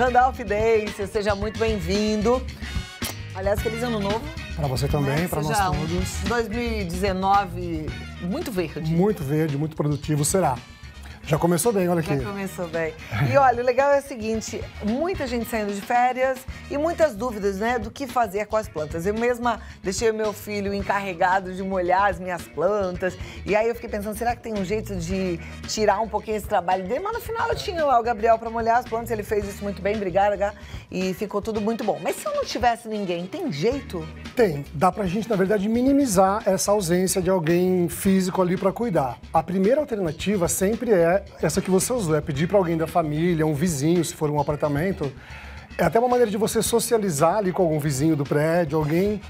Randolph Dace, seja muito bem-vindo. Aliás, feliz ano novo. Para você também, para nós todos. 2019, muito verde. Muito verde, muito produtivo, será? Já começou bem, olha aqui. Já começou bem. E olha, o legal é o seguinte, muita gente saindo de férias e muitas dúvidas, né, do que fazer com as plantas. Eu mesma deixei o meu filho encarregado de molhar as minhas plantas, e aí eu fiquei pensando, será que tem um jeito de tirar um pouquinho esse trabalho dele? Mas no final eu tinha lá o Gabriel para molhar as plantas, ele fez isso muito bem, obrigada, Gá, e ficou tudo muito bom. Mas se eu não tivesse ninguém, tem jeito? Tem. Dá pra gente, na verdade, minimizar essa ausência de alguém físico ali para cuidar. A primeira alternativa sempre é essa que você usou, é pedir para alguém da família, um vizinho, se for um apartamento. É até uma maneira de você socializar ali com algum vizinho do prédio, alguém,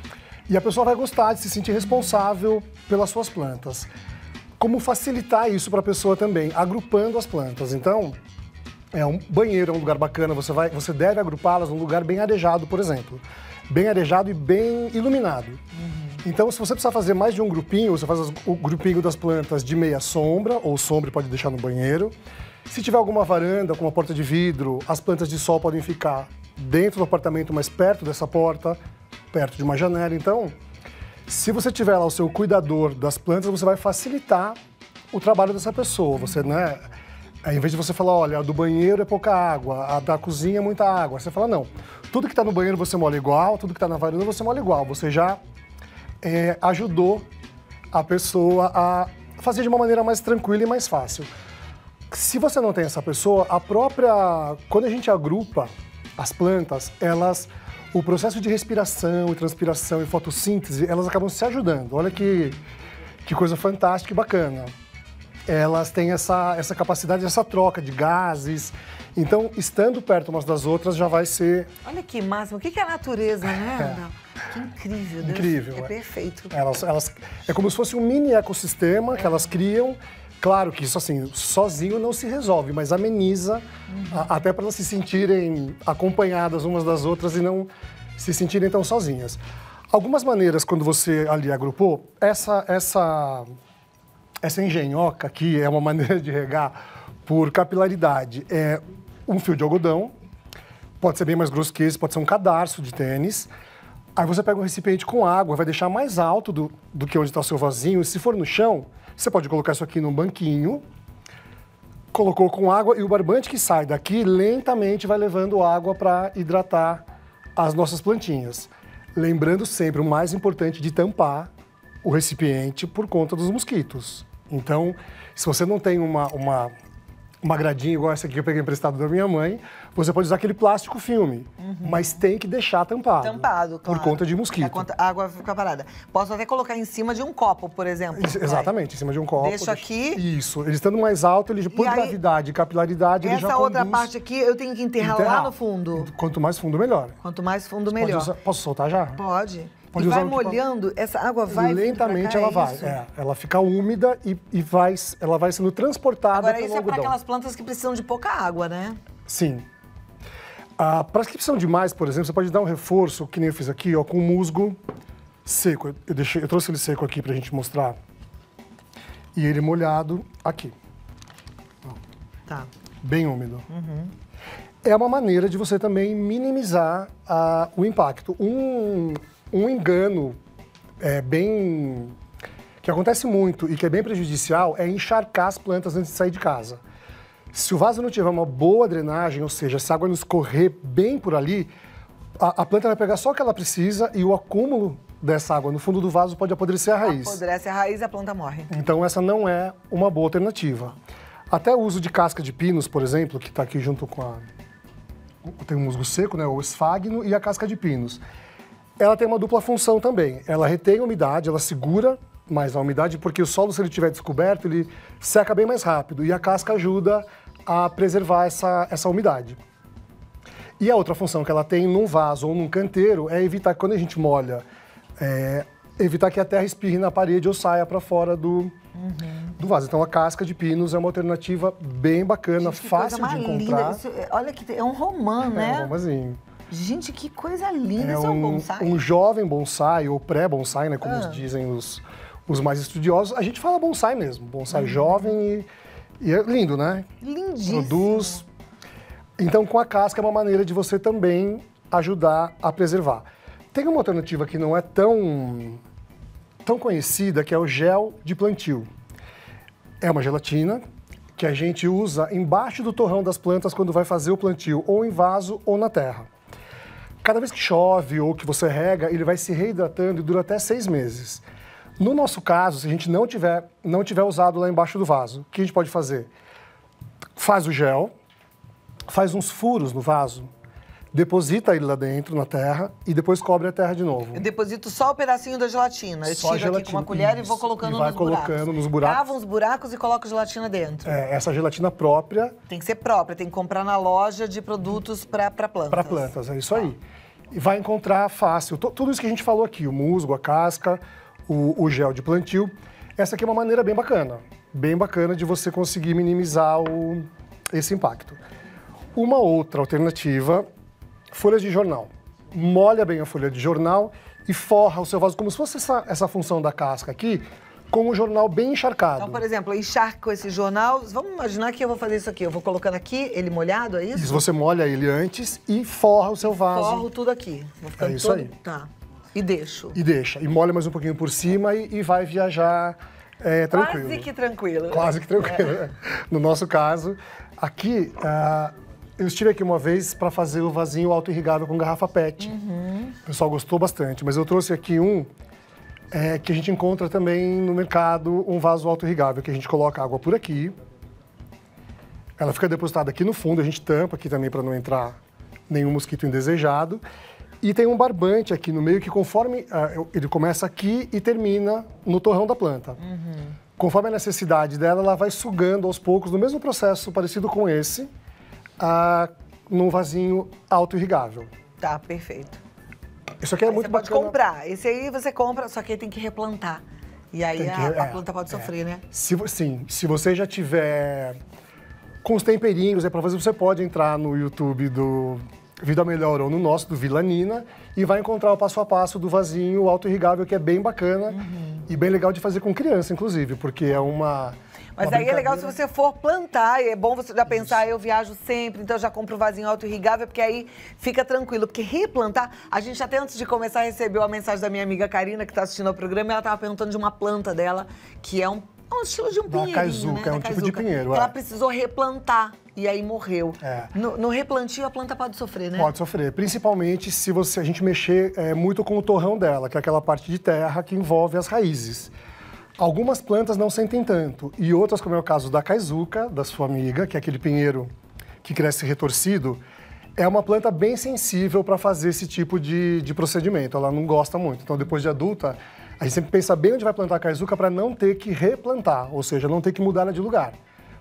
e a pessoa vai gostar de se sentir responsável pelas suas plantas. Como facilitar isso para a pessoa também? Agrupando as plantas. Então, um banheiro é um lugar bacana, você deve agrupá-las num lugar bem arejado, por exemplo. Bem arejado e bem iluminado. Então, se você precisar fazer mais de um grupinho, você faz o grupinho das plantas de meia sombra, ou sombra pode deixar no banheiro. Se tiver alguma varanda com uma porta de vidro, as plantas de sol podem ficar dentro do apartamento, mas perto dessa porta, perto de uma janela. Então, se você tiver lá o seu cuidador das plantas, você vai facilitar o trabalho dessa pessoa. Você, né, em vez de você falar, olha, a do banheiro é pouca água, a da cozinha é muita água, você fala, não, tudo que está no banheiro você molha igual, tudo que está na varanda você molha igual. Você já ajudou a pessoa a fazer de uma maneira mais tranquila e mais fácil. Se você não tem essa pessoa, quando a gente agrupa as plantas, o processo de respiração e transpiração e fotossíntese, elas acabam se ajudando. Olha que coisa fantástica e bacana. Elas têm essa capacidade, essa troca de gases. Então, estando perto umas das outras, já vai ser... Olha que máximo. O que é a natureza, né? Que incrível. Deus. Incrível. É perfeito. É como se fosse um mini ecossistema que elas criam. Claro que isso, assim, sozinho não se resolve, mas ameniza, até para elas se sentirem acompanhadas umas das outras e não se sentirem tão sozinhas. Algumas maneiras, quando você ali agrupou, essa engenhoca aqui é uma maneira de regar por capilaridade. É um fio de algodão, pode ser bem mais grosso que esse, pode ser um cadarço de tênis. Aí você pega um recipiente com água, vai deixar mais alto do que onde está o seu vasinho. E se for no chão, você pode colocar isso aqui num banquinho, colocou com água e o barbante que sai daqui lentamente vai levando água para hidratar as nossas plantinhas. Lembrando sempre, o mais importante de tampar o recipiente por conta dos mosquitos. Então, se você não tem uma gradinha igual essa aqui que eu peguei emprestado da minha mãe, você pode usar aquele plástico filme, mas tem que deixar tampado. Tampado, claro. Por conta de mosquito. A água fica parada. Posso até colocar em cima de um copo, por exemplo. Exatamente, em cima de um copo. Deixo aqui. Isso. Ele estando mais alto, por gravidade e capilaridade, ele já conduz. Essa outra parte aqui, eu tenho que enterrar lá no fundo. Quanto mais fundo, melhor. Quanto mais fundo, melhor. Posso soltar já? Pode. E vai molhando, essa água vai... Lentamente ela vai, ela fica úmida e ela vai sendo transportada pelo algodão. Agora isso é para aquelas plantas que precisam de pouca água, né? Sim. Para as que precisam de mais, por exemplo, você pode dar um reforço, que nem eu fiz aqui, ó, com musgo seco. Eu trouxe ele seco aqui pra gente mostrar. E ele molhado aqui. Tá. Bem úmido. É uma maneira de você também minimizar o impacto. Um engano que acontece muito e que é bem prejudicial é encharcar as plantas antes de sair de casa. Se o vaso não tiver uma boa drenagem, ou seja, se a água não escorrer bem por ali, a planta vai pegar só o que ela precisa e o acúmulo dessa água no fundo do vaso pode apodrecer a raiz. Apodrece a raiz e a planta morre. Então essa não é uma boa alternativa. Até o uso de casca de pinos, por exemplo, que está aqui junto com tem o musgo seco, né, o esfagno e a casca de pinos. Ela tem uma dupla função também. Ela retém a umidade, ela segura mais a umidade, porque o solo, se ele estiver descoberto, ele seca bem mais rápido. E a casca ajuda a preservar essa umidade. E a outra função que ela tem num vaso ou num canteiro é evitar que, quando a gente molha, evitar que a terra espirre na parede ou saia para fora do vaso. Então a casca de pinos é uma alternativa bem bacana, gente, fácil de encontrar. Olha que é um romã, né? É um romãzinho. Gente, que coisa linda, esse é um bonsai? Um jovem bonsai, ou pré-bonsai, né, como dizem os mais estudiosos. A gente fala bonsai mesmo, bonsai jovem e é lindo, né? Lindíssimo. Produz Então, com a casca é uma maneira de você também ajudar a preservar. Tem uma alternativa que não é tão conhecida, que é o gel de plantio. É uma gelatina que a gente usa embaixo do torrão das plantas quando vai fazer o plantio, ou em vaso ou na terra. Cada vez que chove ou que você rega, ele vai se reidratando e dura até 6 meses. No nosso caso, se a gente não tiver usado lá embaixo do vaso, o que a gente pode fazer? Faz o gel, faz uns furos no vaso, deposita ele lá dentro, na terra, e depois cobre a terra de novo. Eu deposito só o pedacinho da gelatina. Eu Só a tiro aqui com uma colher e vou colocando nos buracos. Vai colocando nos buracos. Cava uns buracos e coloco gelatina dentro. Essa gelatina própria. Tem que ser própria, tem que comprar na loja de produtos para plantas. Para plantas, é isso aí. E vai encontrar fácil. Tudo isso que a gente falou aqui, o musgo, a casca, o gel de plantio. Essa aqui é uma maneira bem bacana de você conseguir minimizar esse impacto. Uma outra alternativa, folhas de jornal. Molha bem a folha de jornal e forra o seu vaso, como se fosse essa função da casca aqui, com o jornal bem encharcado. Então, por exemplo, eu encharco esse jornal, vamos imaginar que eu vou fazer isso aqui. Eu vou colocando aqui, ele molhado, é isso? Isso, você molha ele antes e forra o seu vaso. Forro tudo aqui. Vou ficando isso todo... aí. Tá. E deixo. E deixa. E molha mais um pouquinho por cima e vai viajar tranquilo. Quase que tranquilo. Quase que tranquilo. No nosso caso, aqui, eu estive aqui uma vez para fazer o vasinho auto-irrigável com garrafa PET. O pessoal gostou bastante, mas eu trouxe aqui que a gente encontra também no mercado, um vaso auto-irrigável, que a gente coloca água por aqui. Ela fica depositada aqui no fundo, a gente tampa aqui também para não entrar nenhum mosquito indesejado. E tem um barbante aqui no meio que conforme ele começa aqui e termina no torrão da planta. Conforme a necessidade dela, ela vai sugando aos poucos, no mesmo processo parecido com esse, num vasinho auto-irrigável. Tá, perfeito. Isso aqui é muito bacana. Você pode comprar. Esse aí você compra, só que aí tem que replantar. E aí a planta pode sofrer, né? Se você já tiver com os temperinhos, para fazer, você pode entrar no YouTube do Vida Melhor ou no nosso, do Vila Nina, e vai encontrar o passo a passo do vasinho auto-irrigável, que é bem bacana e bem legal de fazer com criança, inclusive, porque é uma... Mas aí é legal se você for plantar, é bom você já pensar, eu viajo sempre, então eu já compro o vasinho auto-irrigável, porque aí fica tranquilo. Porque replantar, a gente até antes de começar recebeu a mensagem da minha amiga Karina, que está assistindo ao programa, e ela estava perguntando de uma planta dela, que é um estilo de um pinheirinho, caizuca, né? é um tipo de pinheiro. Ela precisou replantar e aí morreu. É. No replantio a planta pode sofrer, né? Pode sofrer, principalmente se a gente mexer muito com o torrão dela, que é aquela parte de terra que envolve as raízes. Algumas plantas não sentem tanto, e outras, como é o caso da caizuca, da sua amiga, que é aquele pinheiro que cresce retorcido, é uma planta bem sensível para fazer esse tipo de procedimento. Ela não gosta muito. Então, depois de adulta, a gente sempre pensa bem onde vai plantar a caizuca para não ter que replantar, ou seja, não ter que mudar ela de lugar.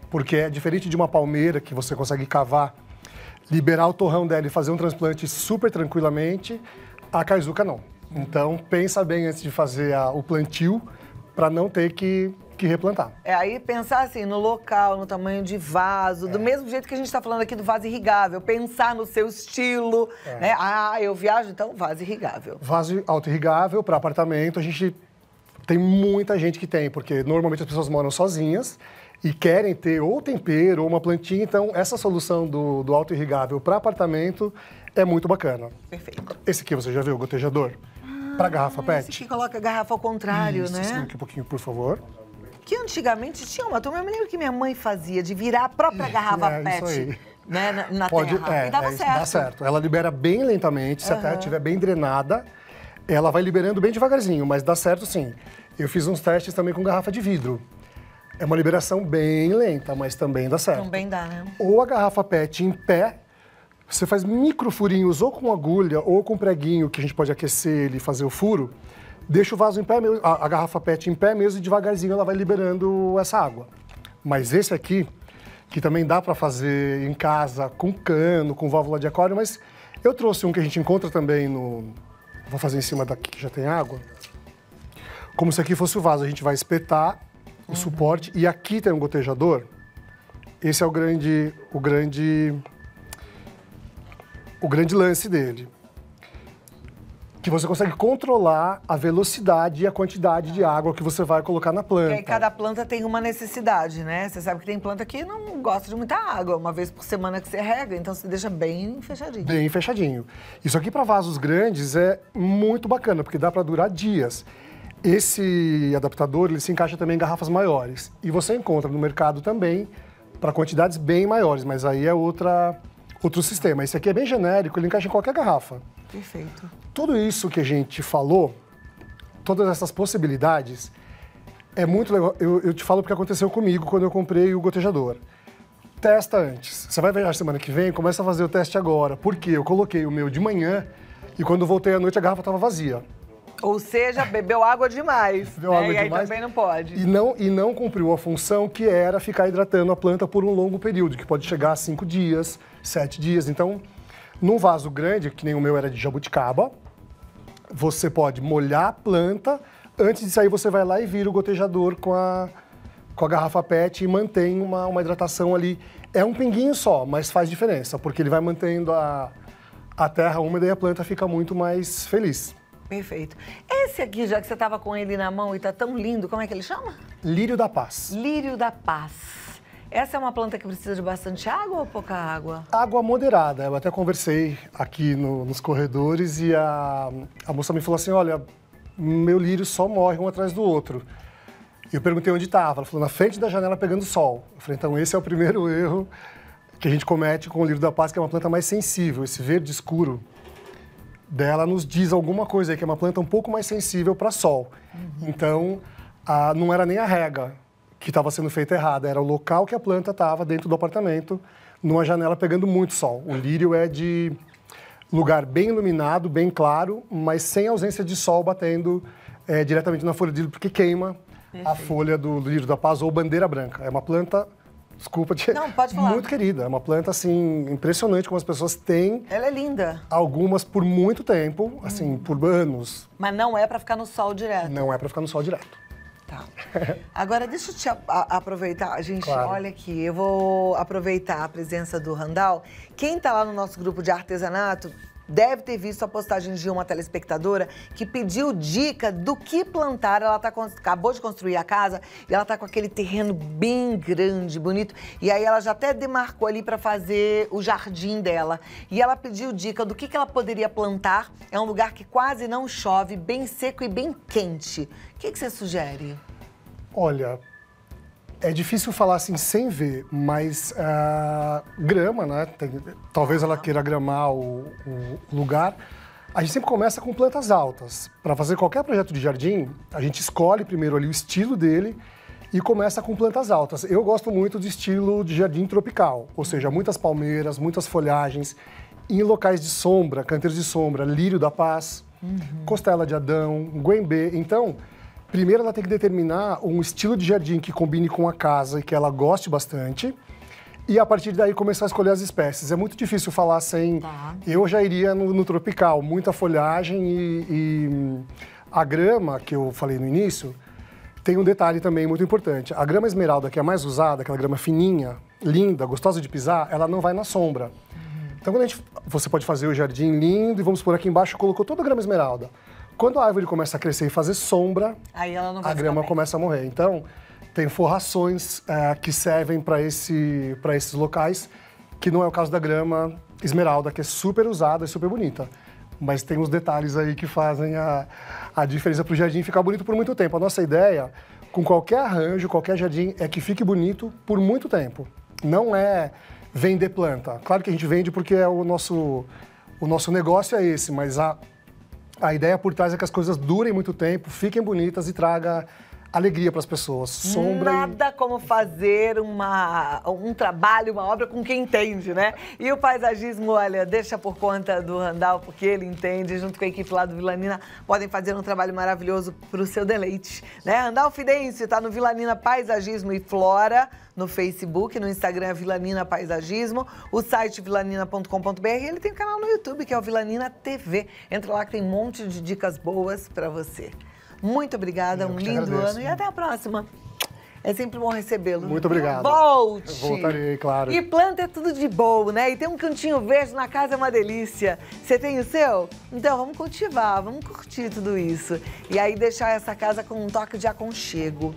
Porque é diferente de uma palmeira que você consegue cavar, liberar o torrão dela e fazer um transplante super tranquilamente, a caizuca não. Então, pensa bem antes de fazer o plantio, para não ter que replantar. Aí pensar assim, no local, no tamanho de vaso, do mesmo jeito que a gente está falando aqui do vaso irrigável, pensar no seu estilo, né? Eu viajo, então vaso irrigável. Vaso auto-irrigável para apartamento, a gente tem muita gente que tem, porque normalmente as pessoas moram sozinhas e querem ter ou tempero ou uma plantinha, então essa solução do auto-irrigável para apartamento é muito bacana. Perfeito. Esse aqui você já viu, o gotejador? Para garrafa PET? Esse que coloca a garrafa ao contrário, Isso, né? Aqui um pouquinho, por favor. Que antigamente tinha uma turma, eu me lembro que minha mãe fazia, de virar a própria garrafa PET, isso aí. Né, na terra. E dava certo. Dá certo. Ela libera bem lentamente, se a terra estiver bem drenada, ela vai liberando bem devagarzinho, mas dá certo sim. Eu fiz uns testes também com garrafa de vidro. É uma liberação bem lenta, mas também dá certo. Também dá, né? Ou a garrafa PET em pé, você faz micro furinhos ou com agulha ou com preguinho, que a gente pode aquecer ele e fazer o furo, deixa o vaso em pé mesmo, a garrafa PET em pé mesmo e devagarzinho ela vai liberando essa água. Mas esse aqui, que também dá para fazer em casa com cano, com válvula de aquário, mas eu trouxe um que a gente encontra também Vou fazer em cima daqui que já tem água. Como se aqui fosse o vaso, a gente vai espetar o suporte e aqui tem um gotejador. Esse é o grande lance dele. que você consegue controlar a velocidade e a quantidade de água que você vai colocar na planta. E aí cada planta tem uma necessidade, né? Você sabe que tem planta que não gosta de muita água, uma vez por semana que você rega, então você deixa bem fechadinho. Bem fechadinho. Isso aqui para vasos grandes é muito bacana, porque dá para durar dias. Esse adaptador, ele se encaixa também em garrafas maiores. E você encontra no mercado também para quantidades bem maiores, mas aí é outro sistema. Esse aqui é bem genérico, ele encaixa em qualquer garrafa. Perfeito. Tudo isso que a gente falou, todas essas possibilidades, é muito legal. Eu te falo porque aconteceu comigo quando eu comprei o gotejador. Testa antes. Você vai viajar semana que vem, começa a fazer o teste agora. Porque eu coloquei o meu de manhã e quando voltei à noite a garrafa estava vazia. Ou seja, bebeu água demais. Bebeu água e demais. aí também não pode. E não cumpriu a função que era ficar hidratando a planta por um longo período, que pode chegar a 5 dias, 7 dias. Então, num vaso grande, que nem o meu era de jabuticaba, você pode molhar a planta, antes de sair você vai lá e vira o gotejador com a garrafa PET e mantém uma hidratação ali. É um pinguinho só, mas faz diferença, porque ele vai mantendo a terra úmida e a planta fica muito mais feliz. Perfeito. Esse aqui, já que você estava com ele na mão e tá tão lindo, como é que ele chama? Lírio da Paz. Lírio da Paz. Essa é uma planta que precisa de bastante água ou pouca água? Água moderada. Eu até conversei aqui nos corredores e a moça me falou assim, olha, meu lírio só morre um atrás do outro. E eu perguntei onde estava. Ela falou, na frente da janela pegando sol. Eu falei, então esse é o primeiro erro que a gente comete com o lírio da paz, que é uma planta mais sensível. Esse verde escuro dela nos diz alguma coisa aí, que é uma planta um pouco mais sensível para sol. Então, não era nem a rega que estava sendo feita errada, era o local que a planta estava dentro do apartamento, numa janela pegando muito sol. O lírio é de lugar bem iluminado, bem claro, mas sem ausência de sol batendo diretamente na folha do lírio, porque queima a folha do lírio da paz ou bandeira branca. É uma planta, desculpa, não, pode falar, muito querida. É uma planta, assim, impressionante como as pessoas têm. Ela é linda. Algumas por muito tempo, assim, por anos. Mas não é para ficar no sol direto. Não é para ficar no sol direto. Tá. Agora, deixa eu te aproveitar. Gente, claro. Olha aqui, eu vou aproveitar a presença do Randall. Quem tá lá no nosso grupo de artesanato deve ter visto a postagem de uma telespectadora que pediu dica do que plantar. Ela acabou de construir a casa e ela tá com aquele terreno bem grande, bonito. E aí ela já até demarcou ali para fazer o jardim dela. E ela pediu dica do que ela poderia plantar. É um lugar que quase não chove, bem seco e bem quente. O que você sugere? Olha, é difícil falar assim sem ver, mas grama, né? Talvez ela queira gramar o lugar. A gente sempre começa com plantas altas. Para fazer qualquer projeto de jardim, a gente escolhe primeiro ali o estilo dele e começa com plantas altas. Eu gosto muito do estilo de jardim tropical, ou seja, muitas palmeiras, muitas folhagens, em locais de sombra, canteiros de sombra, lírio da paz, costela de Adão, guembê. Então, primeiro ela tem que determinar um estilo de jardim que combine com a casa e que ela goste bastante. E a partir daí começar a escolher as espécies. É muito difícil falar sem... Tá. Eu já iria no tropical, muita folhagem e a grama, que eu falei no início, tem um detalhe também muito importante. A grama esmeralda, que é a mais usada, aquela grama fininha, linda, gostosa de pisar, ela não vai na sombra. Então você pode fazer o jardim lindo e vamos por aqui embaixo, colocou toda a grama esmeralda. Quando a árvore começa a crescer e fazer sombra, aí ela não vai a grama começa a morrer. Então, tem forrações que servem para esses locais, que não é o caso da grama esmeralda, que é super usada e super bonita. Mas tem uns detalhes aí que fazem a diferença para o jardim ficar bonito por muito tempo. A nossa ideia, com qualquer arranjo, qualquer jardim, é que fique bonito por muito tempo. Não é vender planta. Claro que a gente vende porque o nosso negócio é esse, mas a ideia por trás é que as coisas durem muito tempo, fiquem bonitas e traga alegria para as pessoas. Sombra Nada como fazer um trabalho, uma obra com quem entende, né? E o paisagismo, olha, deixa por conta do Randall, porque ele entende, junto com a equipe lá do Vilanina, podem fazer um trabalho maravilhoso para o seu deleite, né? Randall Fidêncio está no Vilanina Paisagismo e Flora, no Facebook, no Instagram é Vilanina Paisagismo, o site vilanina.com.br, e ele tem um canal no YouTube, que é o Vilanina TV. Entra lá que tem um monte de dicas boas para você. Muito obrigada, um lindo ano e até a próxima. É sempre bom recebê-lo. Muito obrigado. Volte! Voltarei, claro. E planta é tudo de bom, né? E ter um cantinho verde na casa é uma delícia. Você tem o seu? Então vamos cultivar, vamos curtir tudo isso. E aí deixar essa casa com um toque de aconchego.